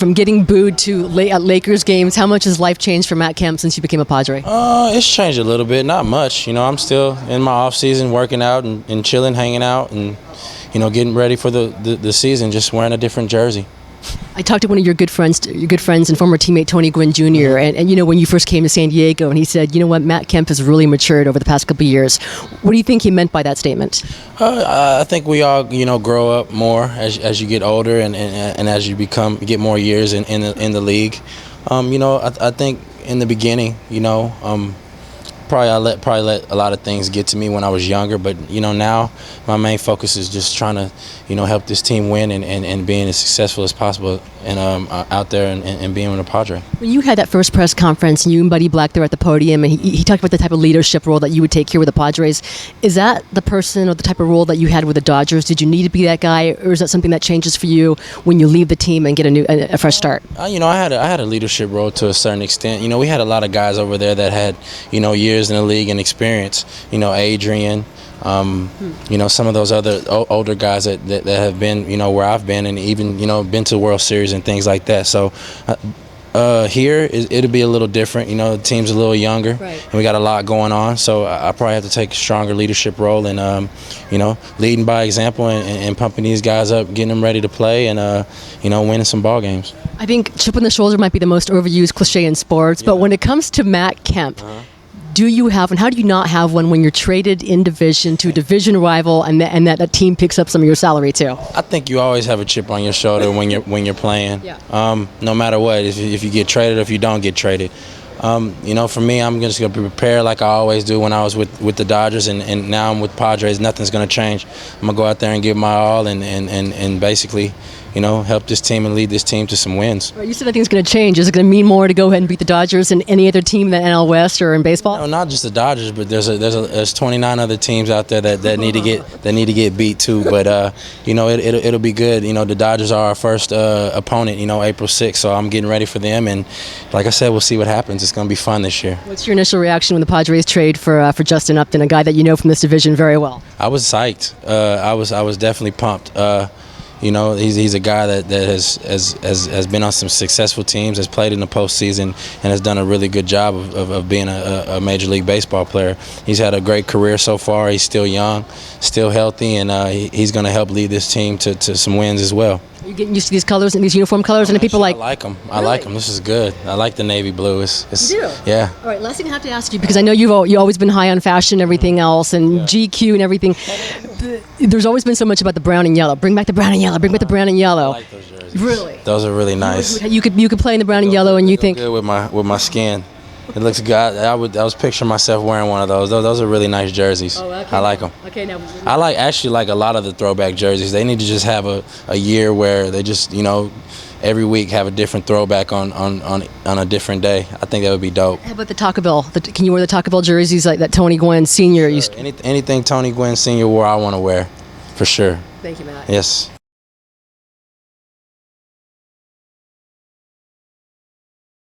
from getting booed to at Lakers games, how much has life changed for Matt Kemp since you became a Padre? It's changed a little bit, not much. I'm still in my off season, working out and chilling, hanging out, and getting ready for the season, just wearing a different jersey. I talked to one of your good friends and former teammate Tony Gwynn Jr. And when you first came to San Diego, and he said, Matt Kemp has really matured over the past couple of years. What do you think he meant by that statement? I think we all grow up more as you get older and as you get more years in the league. I think in the beginning, probably let a lot of things get to me when I was younger, but now my main focus is just trying to help this team win and being as successful as possible and out there and being with a Padre. When you had that first press conference and you and Buddy Black there at the podium, and he talked about the type of leadership role that you would take here with the Padres, is that the person or the type of role that you had with the Dodgers? Did you need to be that guy, or is that something that changes for you when you leave the team and get a fresh start? I had a leadership role to a certain extent. We had a lot of guys over there that had years in the league and experience. Adrian. Some of those other older guys that have been, where I've been, and even, been to the World Series and things like that. So here, it'll be a little different. The team's a little younger, right, and we got a lot going on. So I probably have to take a stronger leadership role and, leading by example and pumping these guys up, getting them ready to play and, winning some ball games. I think chip on the shoulder might be the most overused cliche in sports, but when it comes to Matt Kemp, do you have, and how do you not have one when you're traded in division to a division rival and that a team picks up some of your salary too? I think you always have a chip on your shoulder when you're playing. Yeah. No matter what, if you get traded or if you don't get traded. For me, I'm just going to be prepared like I always do when I was with the Dodgers, and now I'm with Padres. Nothing's going to change. I'm going to go out there and give my all and basically, help this team and lead this team to some wins. You said nothing's going to change. Is it going to mean more to go ahead and beat the Dodgers than any other team in the NL West or in baseball? No, not just the Dodgers, but there's 29 other teams out there that need to get beat too. But it'll be good. The Dodgers are our first opponent. April 6th. So I'm getting ready for them, and like I said, we'll see what happens. It's going to be fun this year. What's your initial reaction when the Padres trade for Justin Upton, a guy that you know from this division very well? I was psyched. I was definitely pumped. He's a guy that has been on some successful teams, has played in the postseason, and has done a really good job of being a Major League Baseball player. He's had a great career so far. He's still young, still healthy, and he's going to help lead this team to some wins as well. Are you getting used to these colors and these uniform colors? And people like... I like them. Really? I like them. This is good. I like the navy blue. You do? Yeah. All right, last thing I have to ask you, because I know you've always been high on fashion and everything else, and GQ and everything. There's always been so much about the brown and yellow. Bring back the brown and yellow. Bring back the brown and yellow. I like those jerseys. Really? Those are really nice. You could play in the brown and yellow, and you think... Good with my skin. It looks good. I was picturing myself wearing one of those. Those are really nice jerseys. Oh, okay. I like them. Okay, now... I actually like a lot of the throwback jerseys. They need to just have a year where they just, every week have a different throwback on a different day. I think that would be dope. How about the Taco Bell? Can you wear the Taco Bell jerseys like that Tony Gwynn Sr. used to? Anything Tony Gwynn Sr. wore, I want to wear, for sure. Thank you, Matt. Yes.